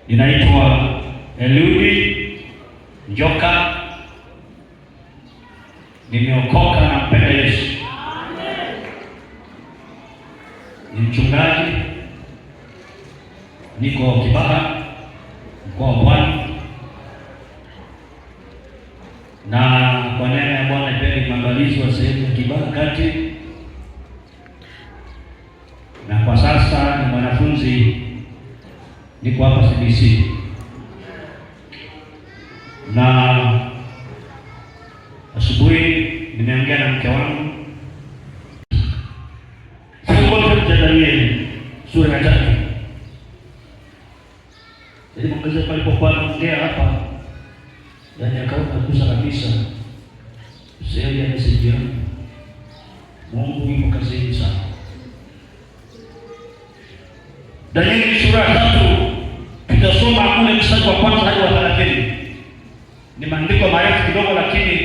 Inaitwa Eliudi Njoka. Nimeokoka na mpenda Yesu. Amen. Ni mchungaji, niko Kibaha, mkoa wa Pwani, na kwa neema ya Bwana pia ni mwangalizi wa sehemu ya Kibaha kati, na kwa sasa ni mwanafunzi, niko hapa CBC. Na asubuhi nimeongea na mke wangu, fungu la Danieli sura ya 3. Ili mongeze palipokuwa anaongea hapa, yaani akaona kusa kabisa sehemu ya message yangu. Mungu yuko kazini sana. Danieli sura ya 3, tutasoma ule mstari wa kwanza hadi wa 30. Ni maandiko marefu kidogo, lakini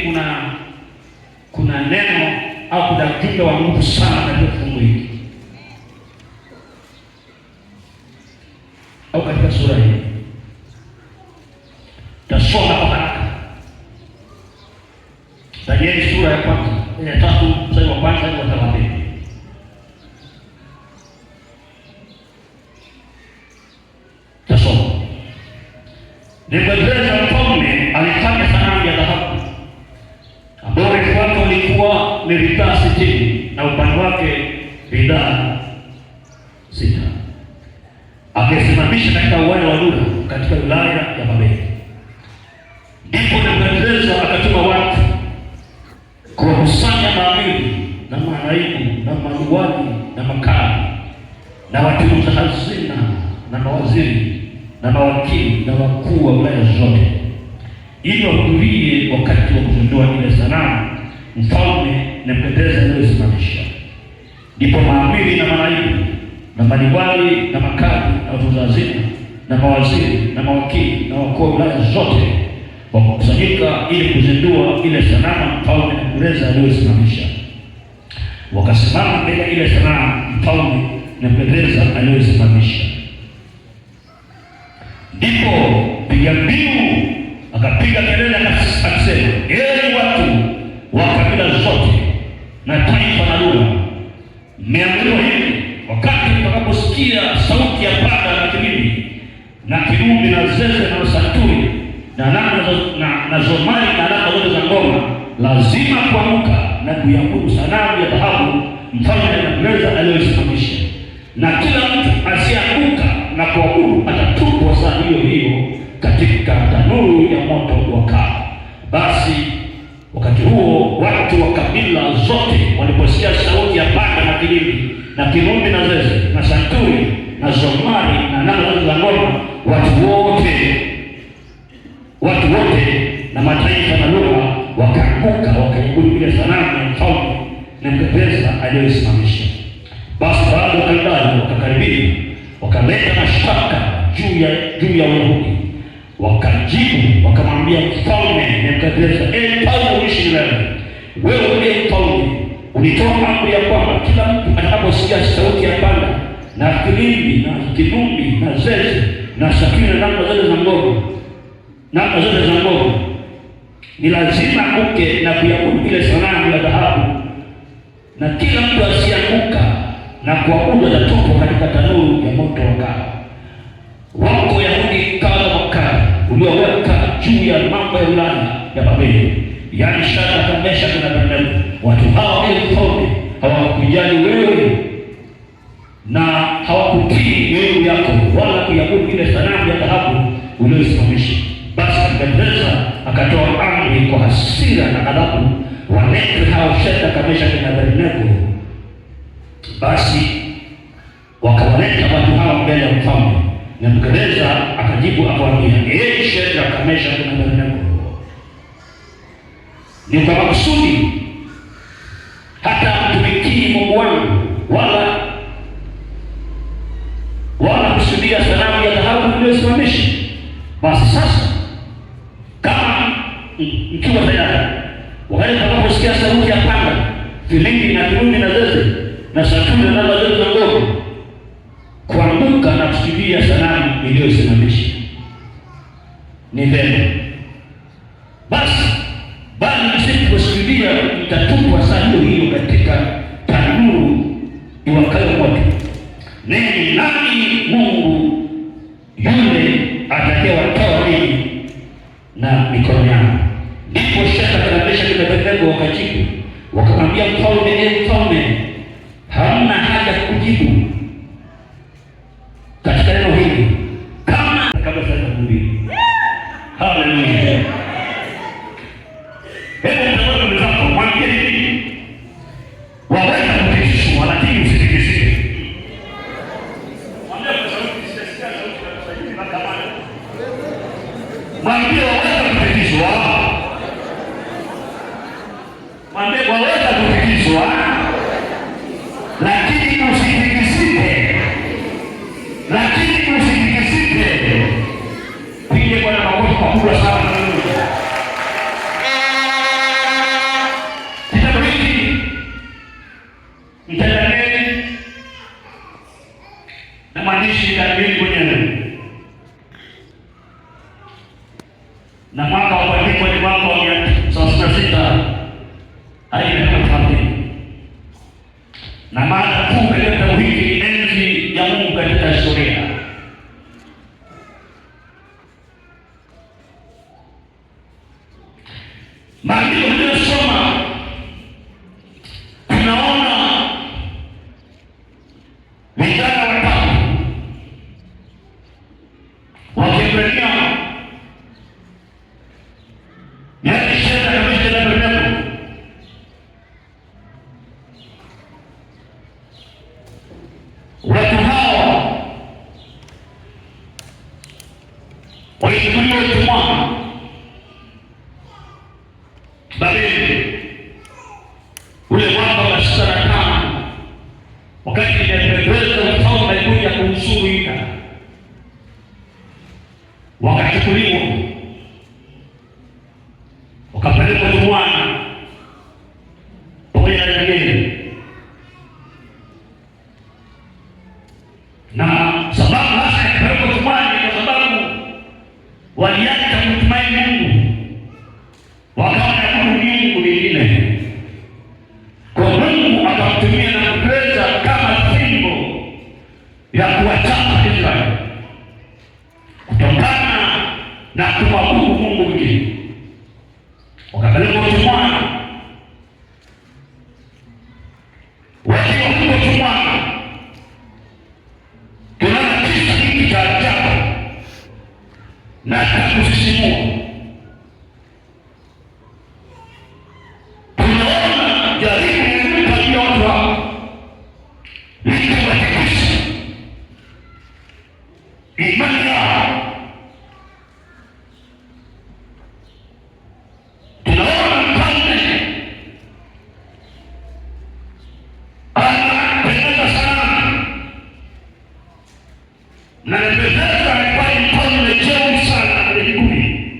kuna neno au kuna ujumbe wa nguvu sana katika fungu hili au katika sura hii. Tasoma kwa haraka. Danieli sura ya kwanza, ya 3 mstari wa kwanza hadi wa 30. Tasoma. Nebukadneza mfalme alifanya sanamu ya dhahabu ambayo urefu wake ulikuwa ni ridhaa 60 na upana wake ridhaa 6. Akisimamisha katika uwanja wa Dura katika wilaya ya Babeli. Ndipo Nebukadneza akatuma watu kuwakusanya maamiri na manaibu na maliwali na makali na watunza hazina na mawaziri na mawakili na wakuu wa wilaya zote, ili wahudhurie wakati wa kuzindua ile sanamu mfalme Nebukadneza aliyosimamisha. Ndipo maamiri na manaibu na maliwali na makali na watunza hazina na mawaziri na mawakili na wakuu wa wilaya zote wakakusanyika ili kuzindua ile sanamu mfalme Nebukadneza aliyosimamisha. Wakasimama mbele ile sanamu mfalme Nebukadneza aliyosimamisha. Ndipo piga mbiu akapiga kelele akisema, enyi watu wa kabila zote na taifa na lugha, mmeambiwa hivi: wakati mtakaposikia sauti ya panda na kinubi na kinubi na zeze na santuri na zomari na alama zote za ngoma, lazima kuamka na kuiabudu sanamu ya dhahabu mfalme Nebukadneza aliyosimamisha. Na kila mtu asiyeanguka na kuabudu atatupwa saa hiyo hiyo katika tanuru ya moto wakao. Basi wakati huo watu wa kabila zote waliposikia sauti ya panda na kinubi na kinubi na zeze na santuri na zomari na alama za ngoma, watu wote na mataifa na lugha wakaanguka wakaiabudu ile sanamu ya mfalme Nebukadneza aliyosimamisha. Basi baada ya Wakaldayo wakakaribia, wakaleta mashtaka juu ya Wayahudi. Wakajibu wakamwambia mfalme Nebukadneza, mfalme uishi milele, wewe ndiye mfalme, ulitoa amri ya kwamba kila mtu atakaposikia sauti ya panda na kinubi na kinubi na zeze na santuri na namna zote za ngoma, ni lazima anguke na kuiabudu ile sanamu ya dhahabu, na kila mtu asianguka na kuabudu atatupwa katika tanuru ya moto wakao. Wako Wayahudi kadha wa kadha ulioweka juu ya mambo ya wilaya ya Babeli, yaani Shadraka, Meshaki na Abednego. Watu hao mfalme hawakujali wewe na hawakutii miungu yako wala kuiabudu ile sanamu ya dhahabu uliyosimamisha. Basi Nebukadneza akatoa amri kwa hasira na ghadhabu waletwe hao Shadraka, Meshaki na Abednego. Basi wakawaleta watu hao mbele ya mfalme. Nebukadneza akajibu akawaambia, Shadraka, Meshaki na Abednego, ni kwa makusudi hata mtumikii Mungu wangu wala kusudia sanamu ya dhahabu iliyosimamisha. Basi sasa kama mkiwa tayari, wakati mtakaposikia sauti ya panda, filimbi na kinubi na zeze na santuri na zote za ngoma, kuanguka na kusujudia sanamu iliyosimamisha. ni vema. Basi bali msiposujudia mtatupwa saa hiyo hiyo katika tanuru iwakayo moto. Neni nani Mungu yule atakayewatoa ninyi na mikono yangu? Ndipo Shadraka na Meshaki na Abednego wakajibu wakamwambia mfalme, mfalme, hamna haja kujibu katika neno hili kabla sasa kuhubiri. Haleluya! Hebu mtazame mwenzako, mwambie hivi, waweza kutishwa lakini usitikisike. Mwambie kwa sauti, sisikia sauti ya kusaidia na kamani. Mwambie waweza kutishwa. Mwambie waweza kutishwa lakini usitikisike. Lakini usitikisike. Pige Bwana makofi makubwa sana. Kitabu hiki mtandani na mwandishi Danieli mwenyewe, na mwaka wa kuandikwa ni mwaka wa 1936 hadi 1950, na mada kuu katika kitabu hiki ni enzi ya Mungu katika historia. Maandiko tunayosoma tunaona vijana watatu Wakebrania, yaani Shadraka na Meshaki na Abednego, watu hawa walichukuliwa utumwani Babeli ule mwaka wa 65, wakati Nebukadneza mfalme alikuja kumsuru Yuda, wakachukuliwa wakapelekwa utumwani pamoja na Danieli. Na sababu hasa ya kupelekwa utumwani kwa sababu waliacha kumtumaini Mungu, wakawa na miungu mingine. Kwa Mungu akamtumia Nebukadneza kama fimbo ya kuwachapa Israeli kutokana na kumwabudu Mungu mwingine. Wakapelekwa utumwani. Wakiwa huko utumwani, tunaona kisa hiki cha ajabu na cha kusisimua. Tunaona jaribu lililotajwa likiwatikisa imani yao. Tunaona mfalme anapendeza sana, na Nebukadneza alikuwa ni mfalme jeuri sana mbinguni,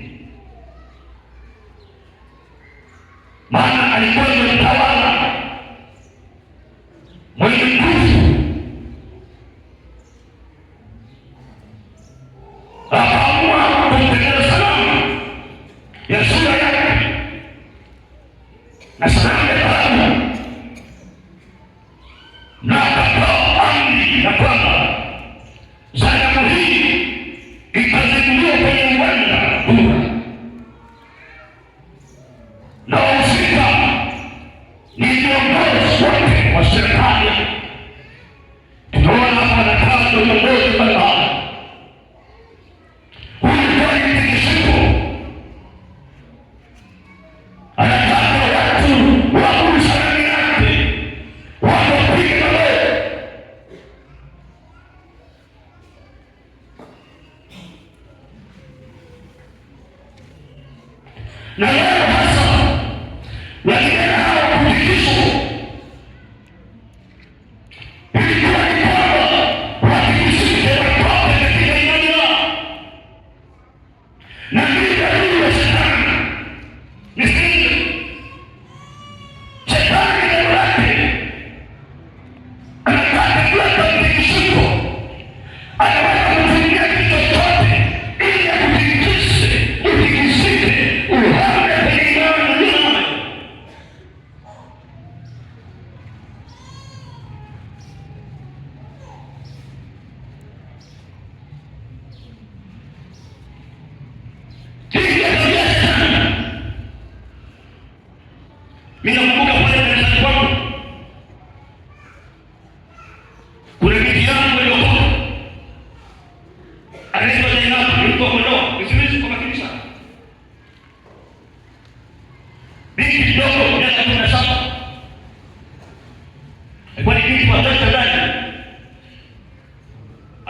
maana alikuwa ni mtawala mwenye nguvu. Akaamua kutengeneza sanamu ya sura yake na sanamu ya dhahabu, na akatoa amri ya kwamba sanamu hii itazinduliwa kwenye uwanja bora, na wahusika ni viongozi wote wa serikali. Tunaona hapa anakaa viongozi mbalimbali. Huyu ni mtikisiko, anataka watu waabudu sanamu yake, wakapiga mawe. Na leo hasa wengine hao kutikiswa ilikuwa ni kwamba watikisike watoke katika imani yao, na ndivyo alivyo shetani. Ni siri. Shetani neno lake anataka kuleta mtikisiko, anaweza kutumia kitu chochote ili akutikise.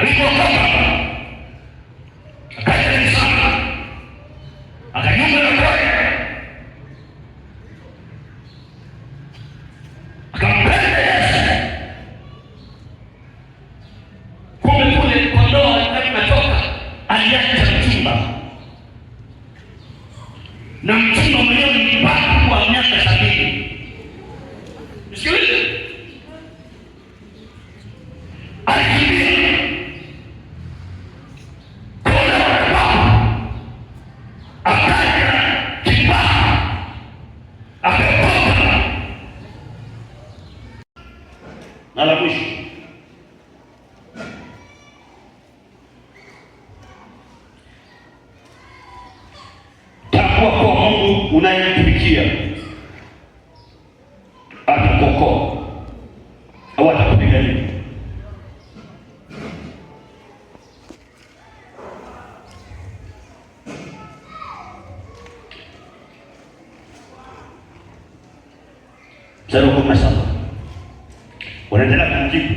Alipotoka akaja sana, akanyumba na kwaya, akampenda Yesu. Kumbe kule kwa ndoa alikotoka aliacha mchumba, na mchumba mwenyewe ni mpaka kwa miaka 70. Msikilize, alikimbia na la mwisho, tambua kwa Mungu unayemtumikia atakuokoa au atakupigania. Mstari wa 17 unaendelea kumjibu,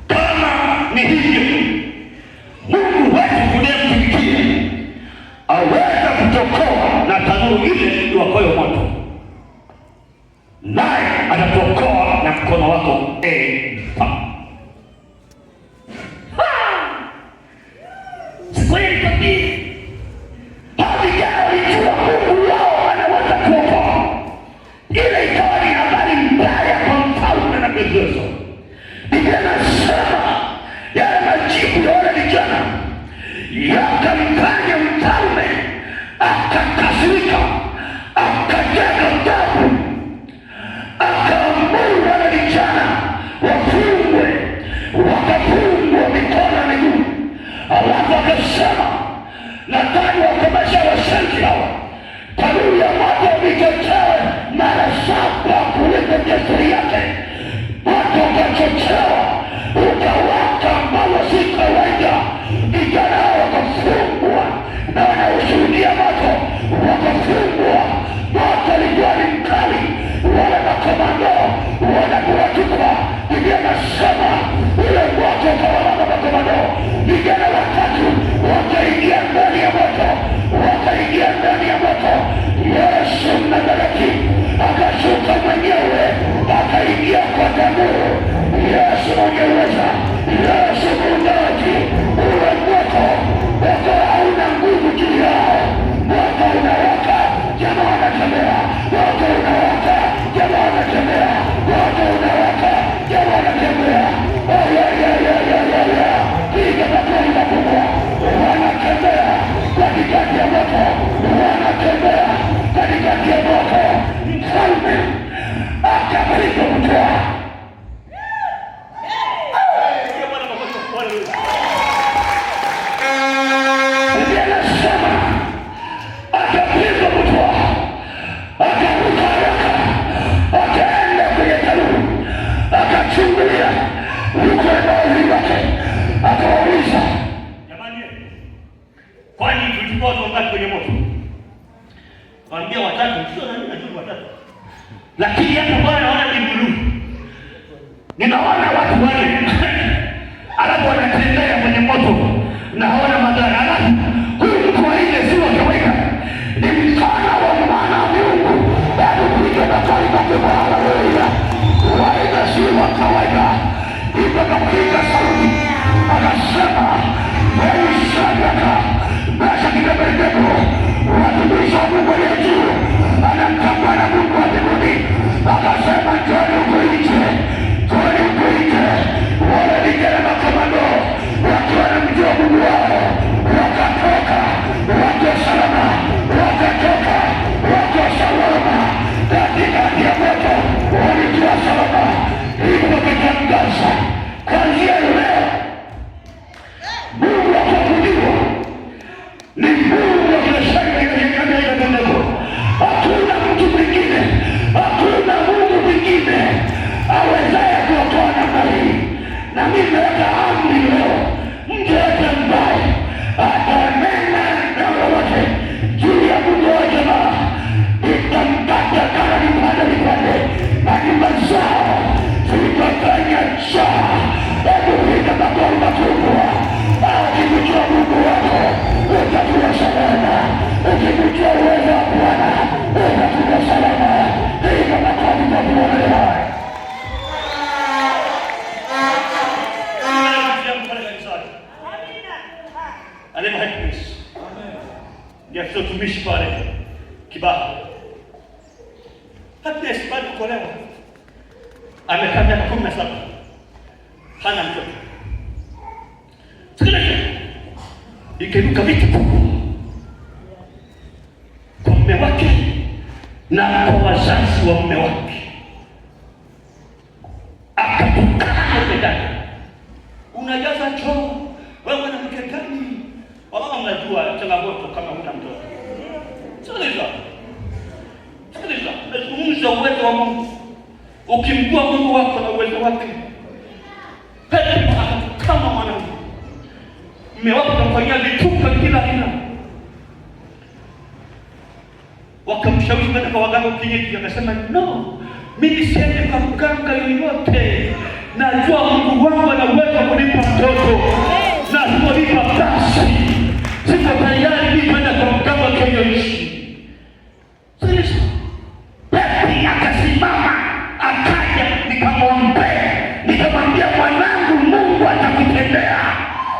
kama ni hivyo Mungu wetu unayemtumikia aweza kutokoa na tanuru ile iwakayo moto, naye atatuokoa na mkono wako Bwana. Sikweli kabisa, havijana walijua Mungu yao anaweza kuokoa. Ile ikawa ni habari mbaya kwa mfalme na Yesu. Biblia inasema yale majibu ya wale vijana yakamfanya mfalme akakasirika, akajenga ghadhabu, akaamuru wale vijana wafungwe, wakafungwa mikono na miguu. Alafu akasema, nadhani wakomesha washenzi hawa, tanuru ya moto itokewe mara 7 kuliko desturi yake. Moto ukachochewa ukawaka ambao si kawaida. Vijana hao wakafungwa na wanaoshuhudia moto wakafungwa. Moto ulikuwa ni mkali, wale makomando wanakuwatupa. Biblia inasema ule moto ukawalanga makomando. Vijana 3 wakaingia ndani ya moto, wakaingia ndani ya moto. Yesu Mnazareti akashuka mwenyewe akaingia kwa tanuru. Yesu mwenye uweza, Yesu muumbaji. Ule moto hauna nguvu juu yao. Moto unawaka, jamaa wanatembea. Moto unawaka, jamaa wanatembea. Moto unawaka, jamaa wanatembea. Piga makofi makubwa. Wanatembea katikati ya moto, wanatembea katikati ya moto. Mfalme akapiga butwaa. Biblia inasema akapiga butwaa, akaruka haraka, akaenda kwenye tanuru, akachungulia huko eneo lake, akawauliza, jamani, kwani tulikuwa tungapi kwenye moto? Waambia 3, sio nani, najua 3. Lakini hata Bwana naona ni bluu. Ninaona watu wale alafu wanatembea kwenye moto, naona madhara. Alafu huyu mtu wa nje si wa kawaida, ni mfano wa mwana wa Mungu. Bado kuja na kawaida kwa haleluya. Waida si wa kawaida. Ndipo akapiga sauti akasema, wewe Sadaka, basi kibebelebo, watumishi wa Mungu aliye juu anamtambua na Mungu wa mbinguni. Akasema, njoni huko nje, njoni huko nje. Wale vijana makomando wakiwa wanamjua Mungu wao Alema happiness. Ndiye afisa utumishi pale Kibaha. Happiness bado kuolewa. Amekaa miaka 17. Hana mtoto. Sikiliza. Ikainuka vita kubwa kwa mume wake na kwa wazazi wa mume wake. Akatukana medani. Unajaza choo, wewe mwanamke gani? Wamama mnajua changamoto kama huna mtoto. Sikiliza. Sikiliza, nazungumza uwezo wa Mungu. Ukimjua Mungu wako na uwezo wake. Petro kama mwanamke. Mume wako anafanyia vituko kila aina. Wakamshawishi kwenda kwa waganga kienyeji, akasema no, mimi siende kwa mganga yoyote. Najua Mungu wangu ana uwezo kunipa mtoto. Na kunipa basi. Siko tayari mimi kwenda kwa mganga kienyeji. Sasa Petro akasimama, akaja nikamwombea. Nikamwambia mwanangu, Mungu atakutendea.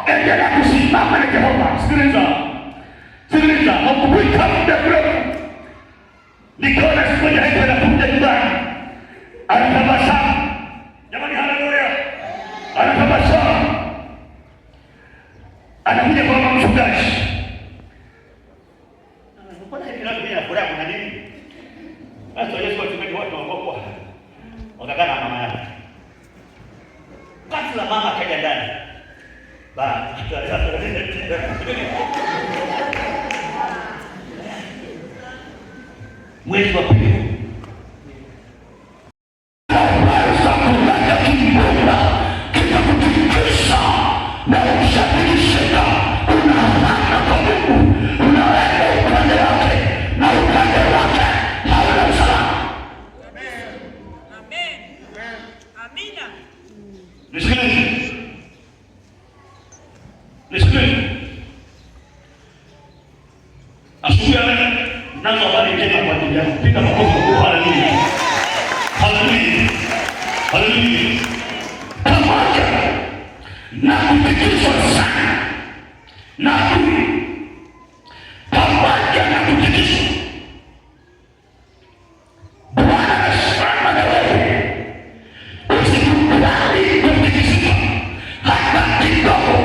Endelea kusimama na Jehova. Sikiliza. Sikiliza, hakupita muda mrefu. Nikaona siku moja hapo anakuja nyumbani. Anatabasamu. Jamani, haleluya. Anatabasamu. Anakuja kwa mama mchungaji. Mbona hivi ndio bila furaha na nini? Sasa Yesu watumishi watu wakokwa. Wakakaa na mama yake. Ghafla mama kaja ndani. Mwezi wa pili nazo habari njema kwa ajili yako. Piga makofi kwa haleluya. Haleluya. Haleluya. Pamoja na kutikiswa sana na pamoja na kutikiswa, Bwana anasema na wewe usikubali kutikisika hata kidogo.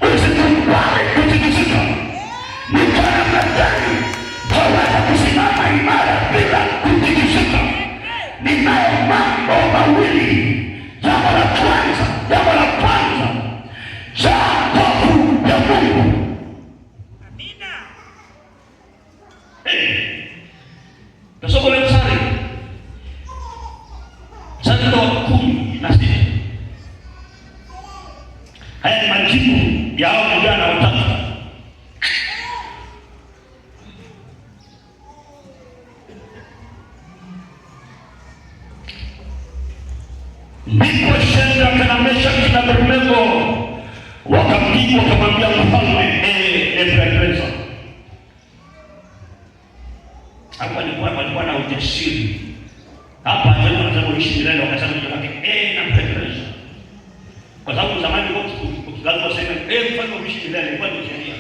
Usikubali kutikisika. Ni kwa namna gani Bwana kusimama imara bila kutikisika? Ninayo mambo mawili. Jambo la kwanza, hofu ya Mungu. Amina. Tasoma leo Mstari wa 16. Haya ni majibu ya hao vijana watatu. Ndipo Shadraka na Meshaki na Abednego wakamjibu wakamwambia mfalme, Nebukadneza. Hapa walikuwa na ujasiri. Hapa ndio wanasema uishi milele, wakasema jamani, Nebukadneza. Kwa sababu zamani ukilazima useme mfalme uishi milele, kwa nini sheria?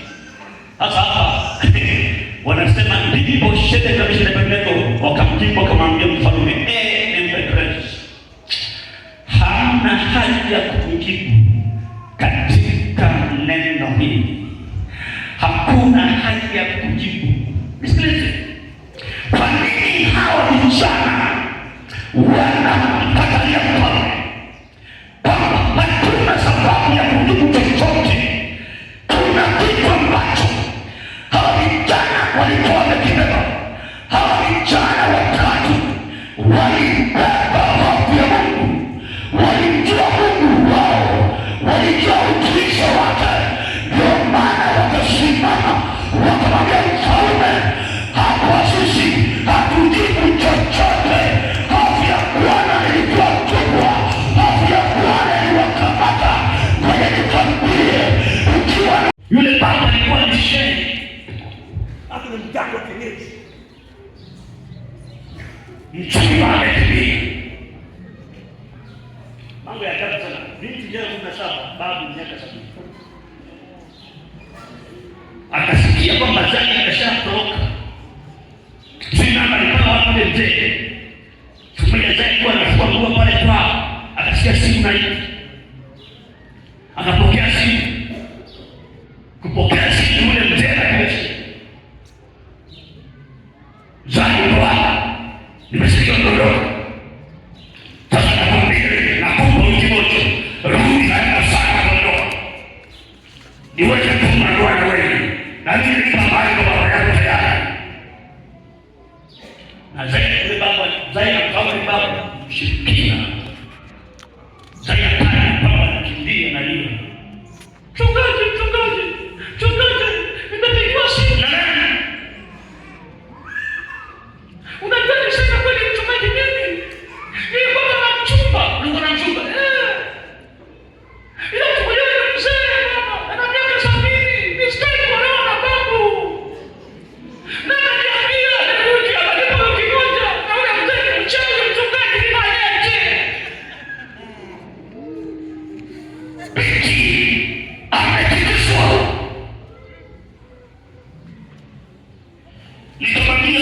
Sasa hapa wanasema ndipo Shadraka na Meshaki na Abednego wakamjibu wakamwambia mfalme, Nebukadneza, hamna haja ya kujibu katika neno hili. Hakuna haja ya kujibu. Nisikilize. Kwa nini hawa vijana wanamkatalia mfalme? Kwamba hatuna sababu ya kujibu chochote. Kuna kitu ambacho hawa vijana walikuwa wamekibeba. Hawa vijana watatu walibeba hofu ya Mungu. Walijua Mungu wao, walijua utumishi wake. Ndio maana wakasimama wakamwambia mfalme, hapa sisi hatujibu chochote. Hofu ya Bwana ilikuwa kubwa, hofu ya Bwana iliwakamata. Ngoja nikwambie, ukiwa yule baba alikuwa ni shehe, hapo ni mjako kienyeji, mchumba ametimia. Mambo ya ajabu sana. Binti jana 17, babu miaka 70. akasikia kwamba Zai akashatoroka. Sina alipaa wale mzee. Sumia Zai kwa anafua nguo pale kwao. Akasikia simu na hiyo. Akapokea simu. Kupokea simu yule mzee akasema, Zai kwa nimesikia ndoro. Sasa nakumbuka wiki moja. Rudi na sana ndoro. Niweke tuma ndoa na wewe. Na mimi nipambane kwa baba yako tayari. Na Zai akawa ni baba mshirikina. Zai akawa baba anakimbia na lia. Chungaji, nimepigiwa simu na nani? Unajua nisema kweli mchungaji mimi? Nilikuwa na mchumba, ulikuwa na mchumba. Ila tukuelewe ni mzee mama, ana miaka 70, ni stadi kuolewa na babu. Na ananiambia nirudi hapa nipo wiki moja, na ule mzee ni mchawi mchungaji ni mayeje. Ametikiswa. Nikamwambia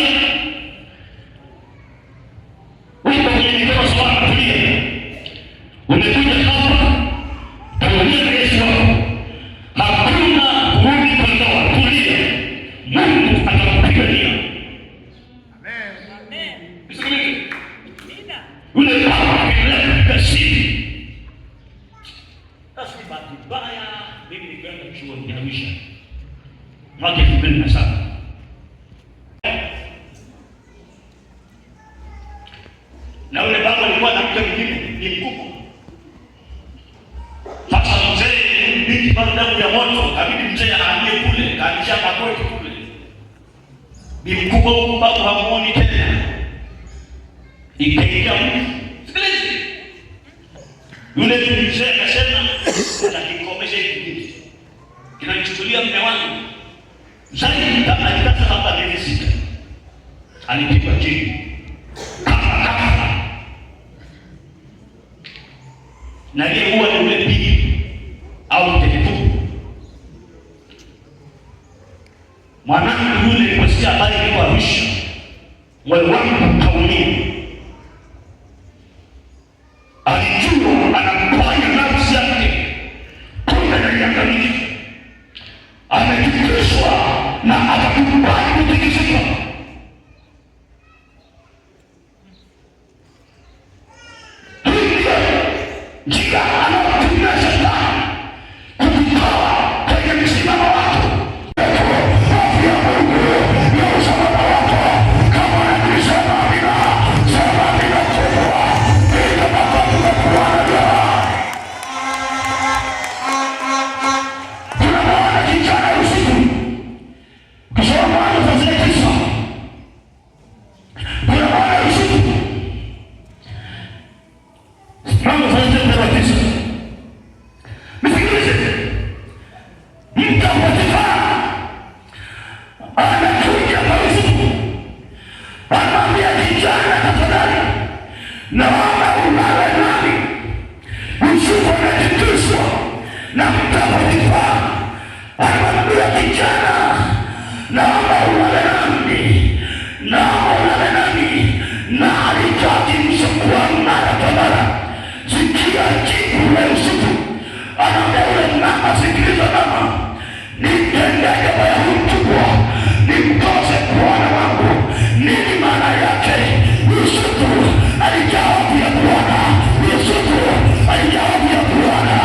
umekuja hapa pamoja na Yesu wako, hakuna kurudi kwa ndoa. Tulia, Mungu atakupigania. Amen. Yule baba akaendelea siri. Sasa bahati mbaya mimi nikaenda chuoni Arusha mwaka 2007. Na yule baba alikuwa na mke mwingine ni mkubwa. Sasa mzee binti bado damu ya moto, abidi mzee ahamie kule, kaanzisha makwetu kule. Ni mkubwa huko baba hamuoni tena. Ikaingia mtu. Sikilizi. Yule mzee akasema atakikomesha hiki kitu. Kinanichukulia mume wangu. Zai kama alikata hapa miezi 6. Alipigwa chini. Na yeye huwa ni ule pigi au tetetu. Mwanangu yule aliposikia habari kwa Arusha, moyo wangu ukaumia. Alijua anapanya nafsi yake kwenda ndani ya kanisa. Ametikiswa na atakubali kutikisika. Jika anatumia shetani kukutoa kwenye msimamo wako, hofu ya Mungu na usalama wako, kama anasema amina, sema amina kubwa, ili mapato ya kuwana. Kuna mwana kijana usiku, kusoma mwana za kisa. Kuna mwana usiku, mambo za naomba ulale nami, usiku umetikiswa na mtakatifu. Anamwambia kijana, naomba ulale nami, na alihitaji msukua mara kwa mara. Sikia jibu la usiku, anaambia ule mama, sikiliza mama, nitende jambo ya mkubwa, nimkose Bwana wangu. Nini maana yake? Yusufu alijaa vya Bwana. Yusufu alijaa vya Bwana.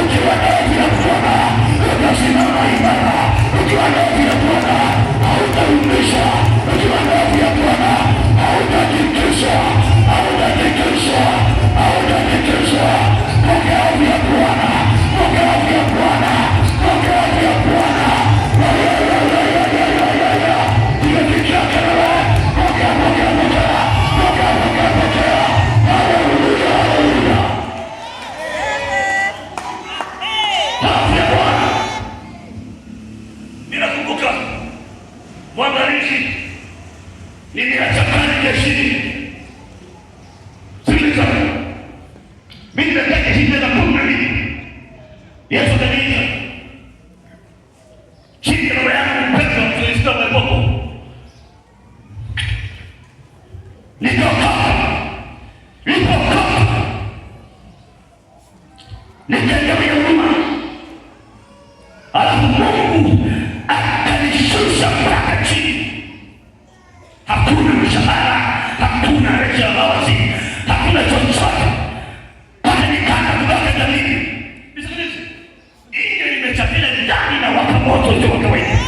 Ukiwa na vya Bwana utasimama imara. Ukiwa na vya Bwana hautayumbishwa. Ukiwa na vya Bwana hautatikiswa. Pokea vya Bwana. Pokea vya Bwana. Pokea vya Bwana. Imefikia kelele. Pokea. Haleluya, haleluya. Vya Bwana. Ninakumbuka mwangalizi niliacha kazi jeshini. Sikiliza, mimi nataka hizi za Mungu. Yesu kanisa chini ya vita vile ndani na waka moto sio kawaida.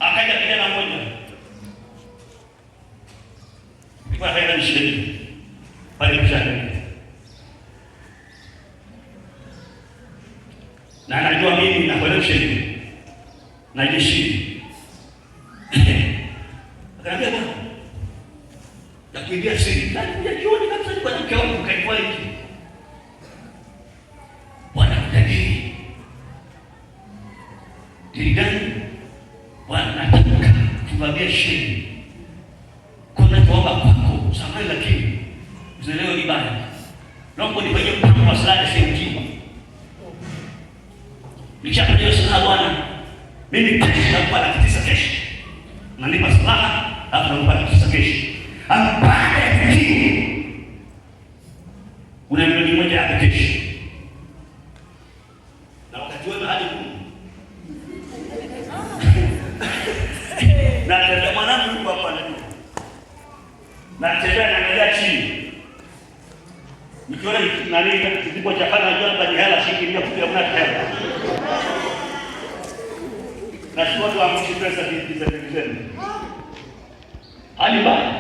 Akaja kijana mmoja. Kwa haya ni shida. Pale mshahara. Na anajua mimi na kwa shida. Na jeshi. Akaambia bwana. Nakuingia siri. Nakuja jioni kabisa ni bwana mkeo mkaifua hiki. Bwana mtajiri. Dirigani. Bwana nataka tuvamie shiri. Kuna tuomba kwako samahani lakini usielewe vibaya. Naomba nifanyie mpango wa sala sehemu. Nikishapata sala Bwana, mimi kesho nakupa laki 9 kesho. Nalipa sala, alafu nakupa laki 9 kesho. Baada ya kiki una milioni moja hapo kesho. Na wakati wewe hadi na tembea mwanangu yuko hapa ndani. Na tembea naangalia chini. Nikiona nani kizibo cha kana najua hapa ni hela shilingi 100 kupiga mna hela. Na sio watu ambacho pesa hizi za televisheni. Hali mbaya.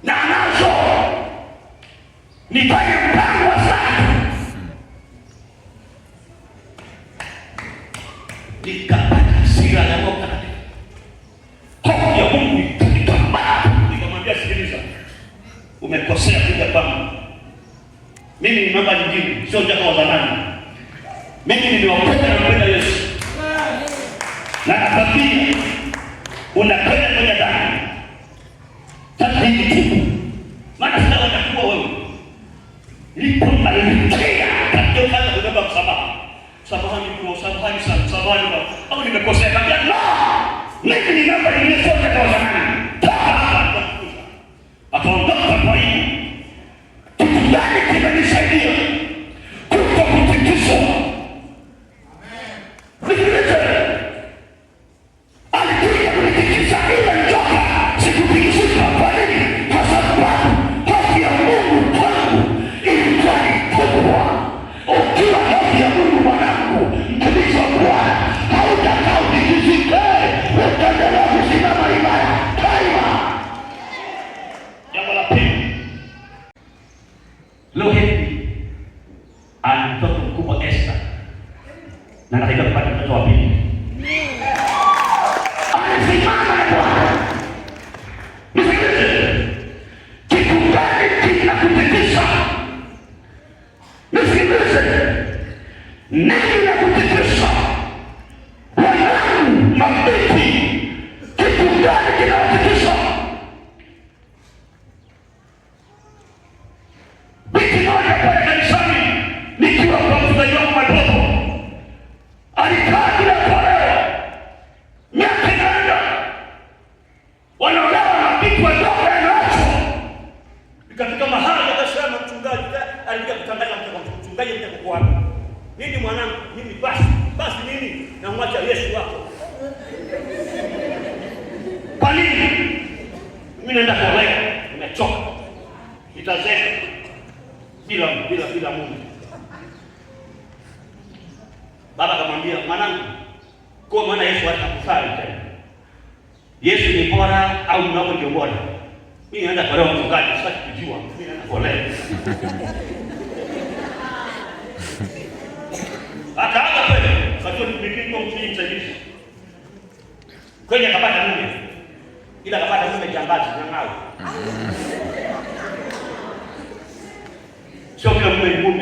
Na nazo nifanye mpango sana. Nikapata sira ya Mungu. Hofu ya Mungu nikamwambia sikiliza. Umekosea kuja kwangu. Mimi ni mama nyingine, sio mjaka wa zamani. Mimi nimewapenda na mpenda Yesu. Na nakwambia unakwenda kwenye dhambi. Sasa hivi tu. Maana sasa utakuwa wewe. Nilipomalikia katika kazi kubeba msamaha. Samahani kwa samahani sana. Samahani au nimekosea kabisa. No! Mimi ni namba niliyotoka kwa zamani. Akaondoka kwa hiyo. Ndani kimenisaidia. Kuto kutikiswa. Leo hivi ana mtoto mkubwa Esther na anataka kupata mtoto wa pili. Anasimama na Bwana. Nisikilize. Kitu gani kinakutikisa? Nisikilize. Nini kinakutikisa? Wanangu mabiti. Kitu gani kinakutikisa? Nini mwanangu? Mimi basi nini? Na mwacha Yesu wako. Kwa nini? Mimi naenda kwa leo, nimechoka. Nitazeka bila Mungu. Baba akamwambia, mwanangu, kwa maana Yesu atakufaa tena. Yesu ni bora au mnao ndio bora? Mimi naenda kwa leo mchungaji, sitaki kujua. Mimi naenda kwa leo. Akaanza kwenda, sasa nipikiko msaidizi. Kwenye akapata mume. Ila akapata mume jambazi na ngao. Sio kila mume